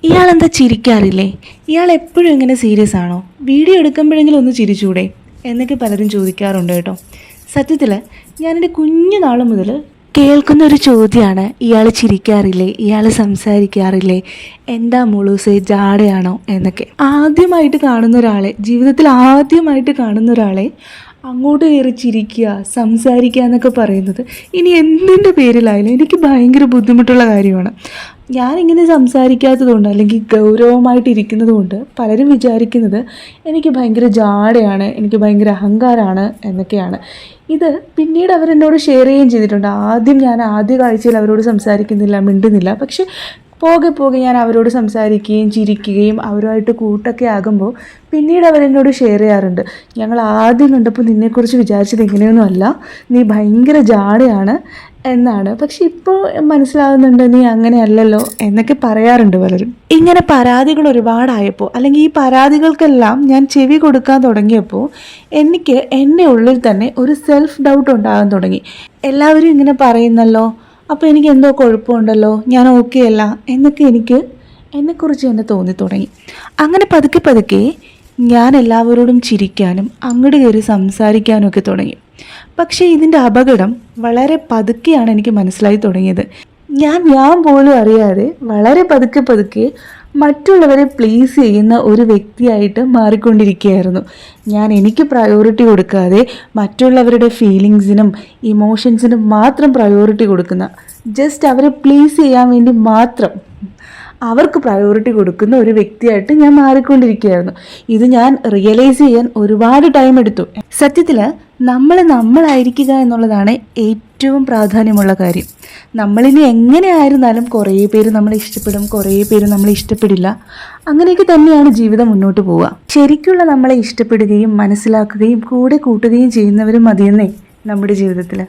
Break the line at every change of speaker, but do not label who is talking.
ഇയാളെന്താ ചിരിക്കാറില്ലേ? ഇയാൾ എപ്പോഴും ഇങ്ങനെ സീരിയസ് ആണോ? വീഡിയോ എടുക്കുമ്പോഴെങ്കിലും ഒന്ന് ചിരിച്ചൂടെ എന്നൊക്കെ പലരും ചോദിക്കാറുണ്ട് കേട്ടോ. സത്യത്തിൽ ഞാനെൻ്റെ കുഞ്ഞുനാൾ മുതൽ കേൾക്കുന്ന ഒരു ചോദ്യമാണ്, ഇയാൾ ചിരിക്കാറില്ലേ, ഇയാൾ സംസാരിക്കാറില്ലേ, എന്താ മുളൂസേ ജാടയാണോ എന്നൊക്കെ. ആദ്യമായിട്ട് കാണുന്ന ഒരാളെ, ജീവിതത്തിൽ ആദ്യമായിട്ട് കാണുന്ന ഒരാളെ അങ്ങോട്ട് കയറി ചിരിക്കുക, സംസാരിക്കുക എന്നൊക്കെ പറയുന്നത് ഇനി എന്തിൻ്റെ പേരിലായാലും എനിക്ക് ഭയങ്കര ബുദ്ധിമുട്ടുള്ള കാര്യമാണ്. ഞാനിങ്ങനെ സംസാരിക്കാത്തതുകൊണ്ട് അല്ലെങ്കിൽ ഗൗരവമായിട്ടിരിക്കുന്നത് കൊണ്ട് പലരും വിചാരിക്കുന്നത് എനിക്ക് ഭയങ്കര ജാടയാണ്, എനിക്ക് ഭയങ്കര അഹങ്കാരമാണ് എന്നൊക്കെയാണ്. ഇത് പിന്നീട് അവരെന്നോട് ഷെയർ ചെയ്യുകയും ചെയ്തിട്ടുണ്ട്. ഞാൻ ആദ്യ കാഴ്ചയിൽ അവരോട് സംസാരിക്കുന്നില്ല, മിണ്ടുന്നില്ല. പക്ഷെ പോകെ പോകെ ഞാൻ അവരോട് സംസാരിക്കുകയും ചിരിക്കുകയും അവരുമായിട്ട് കൂട്ടൊക്കെ ആകുമ്പോൾ പിന്നീട് അവരെന്നോട് ഷെയർ ചെയ്യാറുണ്ട്, ഞങ്ങൾ ആദ്യം കണ്ടപ്പോൾ നിന്നെക്കുറിച്ച് വിചാരിച്ചത് ഇങ്ങനെയൊന്നും അല്ല, നീ ഭയങ്കര ജാടയാണ് എന്നാണ്. പക്ഷെ ഇപ്പോൾ മനസ്സിലാകുന്നുണ്ട് നീ അങ്ങനെയല്ലല്ലോ എന്നൊക്കെ പറയാറുണ്ട് പലരും. ഇങ്ങനെ പരാതികൾ ഒരുപാടായപ്പോൾ, അല്ലെങ്കിൽ ഈ പരാതികൾക്കെല്ലാം ഞാൻ ചെവി കൊടുക്കാൻ തുടങ്ങിയപ്പോൾ എനിക്ക് എൻ്റെ ഉള്ളിൽ തന്നെ ഒരു സെൽഫ് ഡൗട്ട് ഉണ്ടാകാൻ തുടങ്ങി. എല്ലാവരും ഇങ്ങനെ പറയുന്നല്ലോ, അപ്പോൾ എനിക്ക് എന്തോ കുഴപ്പമുണ്ടല്ലോ, ഞാൻ ഓക്കെ അല്ല എന്നൊക്കെ എന്നെക്കുറിച്ച് തന്നെ തോന്നി തുടങ്ങി. അങ്ങനെ പതുക്കെ പതുക്കെ ഞാൻ എല്ലാവരോടും ചിരിക്കാനും അങ്ങോട്ട് കയറി സംസാരിക്കാനും ഒക്കെ തുടങ്ങി. പക്ഷേ ഇതിൻ്റെ അപകടം വളരെ പതുക്കെയാണ് എനിക്ക് മനസ്സിലായി തുടങ്ങിയത്. ഞാൻ പോലും അറിയാതെ വളരെ പതുക്കെ പതുക്കെ മറ്റുള്ളവരെ പ്ലീസ് ചെയ്യുന്ന ഒരു വ്യക്തിയായിട്ട് മാറിക്കൊണ്ടിരിക്കുകയായിരുന്നു ഞാൻ. എനിക്ക് പ്രയോറിറ്റി കൊടുക്കാതെ മറ്റുള്ളവരുടെ ഫീലിങ്സിനും ഇമോഷൻസിനും മാത്രം പ്രയോറിറ്റി കൊടുക്കുന്ന, ജസ്റ്റ് അവരെ പ്ലീസ് ചെയ്യാൻ വേണ്ടി മാത്രം അവർക്ക് പ്രയോറിറ്റി കൊടുക്കുന്ന ഒരു വ്യക്തിയായിട്ട് ഞാൻ മാറിക്കൊണ്ടിരിക്കുകയായിരുന്നു. ഇത് ഞാൻ റിയലൈസ് ചെയ്യാൻ ഒരുപാട് ടൈം എടുത്തു. സത്യത്തിൽ നമ്മളായിരിക്കുക എന്നുള്ളതാണ് ഏറ്റവും പ്രാധാന്യമുള്ള കാര്യം. നമ്മളിനി എങ്ങനെ ആയിരുന്നാലും കുറേ പേര് നമ്മളെ ഇഷ്ടപ്പെടും, കുറേ പേര് നമ്മളെ ഇഷ്ടപ്പെടില്ല. അങ്ങനെയൊക്കെ തന്നെയാണ് ജീവിതം മുന്നോട്ട് പോവുക. ശരിക്കുള്ള നമ്മളെ ഇഷ്ടപ്പെടുകയും മനസ്സിലാക്കുകയും കൂടെ കൂട്ടുകയും ചെയ്യുന്നവരും മതിയെന്നേ നമ്മുടെ ജീവിതത്തിൽ.